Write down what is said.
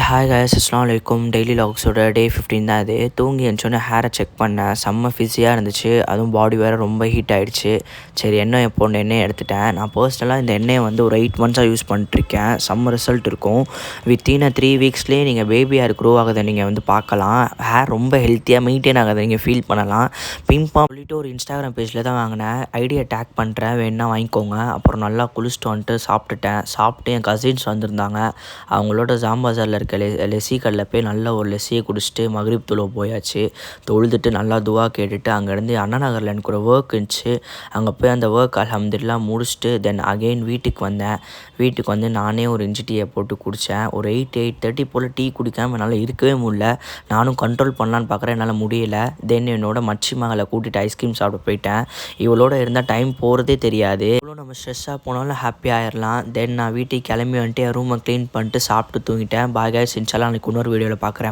Hi guys, அஸ்ஸலாமு அலைக்கும். Daily லாக்ஸோட டே 15 தான் இது. தூங்கி எழுந்தோடனே ஹேரை செக் பண்ணேன். செம்ம ஃபிஸியாக இருந்துச்சு. அதுவும் பாடி வேறு ரொம்ப ஹீட் ஆகிடுச்சு. சரி, எண்ணெய் போன எண்ணெயை எடுத்துட்டேன். நான் பர்சனலாக இந்த எண்ணெயை வந்து ஒரு 8 மந்த்ஸாக யூஸ் பண்ணிட்டுருக்கேன். செம்ம ரிசல்ட் இருக்கும். வித்தின் 3 வீக்ஸ்லேயே நீங்கள் பேபி ஹேர் க்ரோ ஆகுதை நீங்கள் வந்து பார்க்கலாம். ஹேர் ரொம்ப ஹெல்த்தியாக மெயின்டைன் ஆகுதை நீங்கள் ஃபீல் பண்ணலாம். பிம்பாம் சொல்லிட்டு ஒரு இன்ஸ்டாகிராம் பேஜில் தான் வாங்கினேன். ஐடியா டேக் பண்ணுறேன், வேணா வாங்கிக்கோங்க. அப்புறம் நல்லா குளிச்சுட்டு வந்துட்டு சாப்பிட்டு என் கசின்ஸ் வந்திருந்தாங்க. அவங்களோட ஜாம்பாஸாரில் இருக்க லெஸ்ஸி கடையில் போய் நல்லா ஒரு லெஸ்ஸியை குடிச்சிட்டு மக்ரிப் தொழுவ போயாச்சு. தொழுதுட்டு நல்லா துவா கேட்டுட்டு அங்கேருந்து அண்ணா நகரில் எனக்கு ஒரு ஒர்க் இருந்துச்சு. அங்கே போய் அந்த ஒர்க் அல்ஹம்துலில்லாஹ் முடிச்சுட்டு தென் அகெயின் வீட்டுக்கு வந்தேன். வீட்டுக்கு வந்து நானே ஒரு இஞ்சி டீயை போட்டு குடித்தேன். ஒரு 8:30 போல் டீ குடிக்காமல் என்னால் இருக்கவே முடியல. நானும் கண்ட்ரோல் பண்ணலான்னு பார்க்குறேன், என்னால் முடியல. தென் என்னோட மச்சி மகளை கூட்டிகிட்டு ஐஸ்கிரீம் சாப்பிட போயிட்டேன். இவளோட இருந்தால் டைம் போகிறதே தெரியாது. இவ்வளோ நம்ம ஸ்ட்ரெஸ்ஸாக போனாலும் ஹாப்பி ஆயிடலாம். தென் நான் வீட்டுக்கு கிளம்பி வந்துட்டு என் ரூமை க்ளீன் பண்ணிட்டு சாப்பிட்டு தூங்கிட்டேன். பாய் காய்ஸ், இன்ஷால்லா நாளைக்கு இன்னொரு வீடியோவில் பார்க்குறேன்.